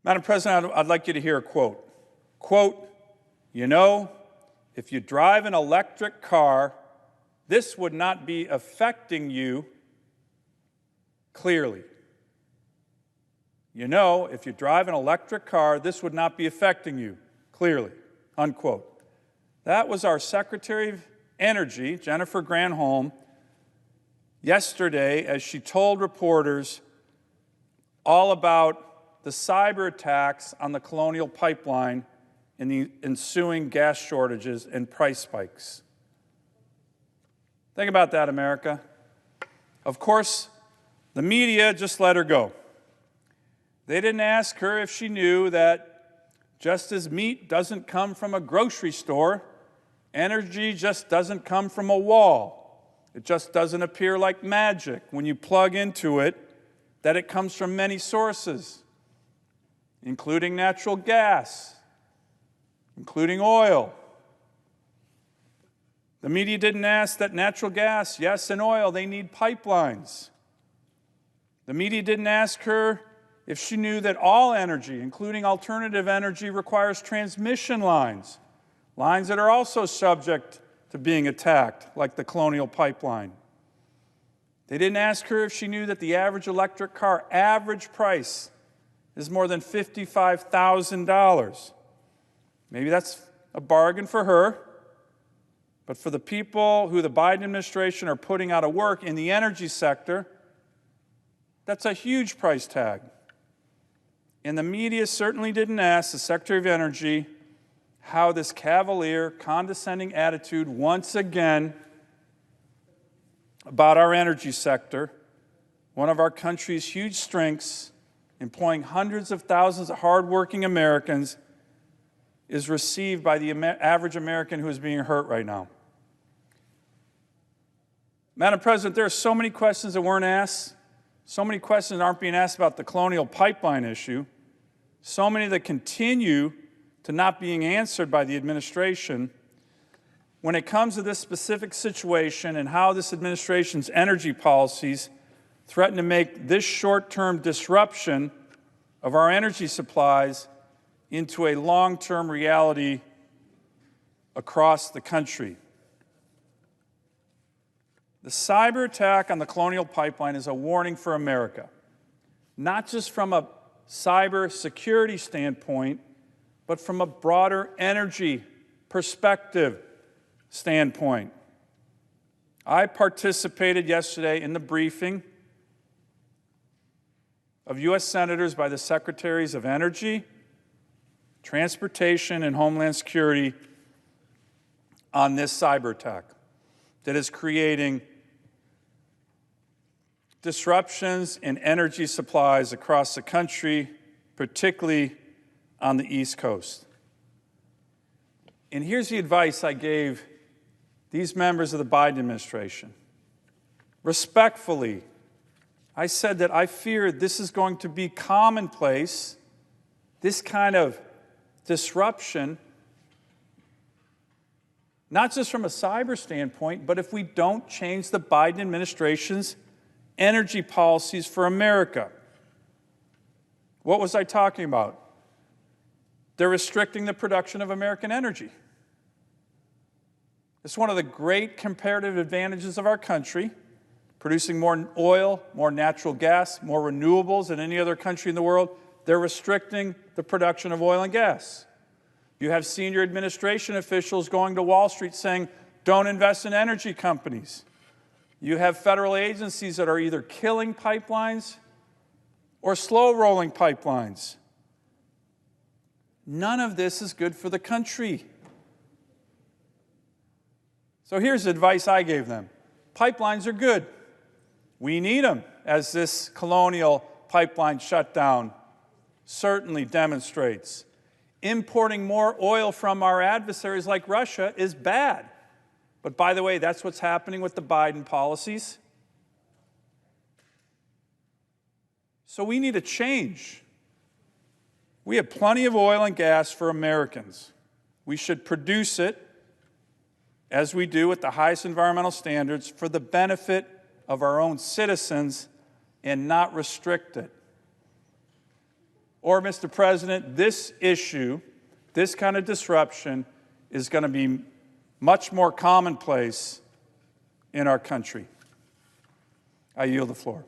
Madam President, I'd like you to hear a quote. Quote, "You know, if you drive an electric car, this would not be affecting you clearly. You know, if you drive an electric car, this would not be affecting you clearly," unquote. That was our Secretary of Energy, Jennifer Granholm, yesterday as she told reporters all about the cyber attacks on the Colonial Pipeline and the ensuing gas shortages and price spikes. Think about that, America. Of course, the media just let her go. They didn't ask her if she knew that just as meat doesn't come from a grocery store, energy just doesn't come from a wall. It just doesn't appear like magic when you plug into it, that it comes from many sources, including natural gas, including oil. The media didn't ask that natural gas, yes, and oil, they need pipelines. The media didn't ask her if she knew that all energy, including alternative energy, requires transmission lines, lines that are also subject to being attacked, like the Colonial Pipeline. They didn't ask her if she knew that the average electric car average price is more than $55,000. Maybe that's a bargain for her, but for the people who the Biden administration are putting out of work in the energy sector, that's a huge price tag. And the media certainly didn't ask the Secretary of Energy how this cavalier, condescending attitude once again about our energy sector, one of our country's huge strengths, employing hundreds of thousands of hardworking Americans, is received by the average American who is being hurt right now. Madam President, there are so many questions that weren't asked, so many questions aren't being asked about the Colonial Pipeline issue, so many that continue to not being answered by the administration. When it comes to this specific situation and how this administration's energy policies threaten to make this short-term disruption of our energy supplies into a long-term reality across the country. The cyber attack on the Colonial Pipeline is a warning for America, not just from a cyber security standpoint, but from a broader energy perspective standpoint. I participated yesterday in the briefing of U.S. Senators by the Secretaries of Energy, Transportation, and Homeland Security on this cyber attack that is creating disruptions in energy supplies across the country, particularly on the East Coast. And here's the advice I gave these members of the Biden administration. Respectfully, I said that I feared this is going to be commonplace, this kind of disruption, not just from a cyber standpoint, but if we don't change the Biden administration's energy policies for America. What was I talking about? They're restricting the production of American energy. It's one of the great comparative advantages of our country, producing more oil, more natural gas, more renewables than any other country in the world. They're restricting the production of oil and gas. You have senior administration officials going to Wall Street saying, don't invest in energy companies. You have federal agencies that are either killing pipelines or slow-rolling pipelines. None of this is good for the country. So here's the advice I gave them. Pipelines are good. We need them, as this Colonial Pipeline shutdown certainly demonstrates. Importing more oil from our adversaries like Russia is bad. But by the way, that's what's happening with the Biden policies. So we need a change. We have plenty of oil and gas for Americans. We should produce it, as we do with the highest environmental standards, for the benefit of our own citizens and not restrict it. or, Mr. President, this issue, this kind of disruption, is going to be much more commonplace in our country. I yield the floor.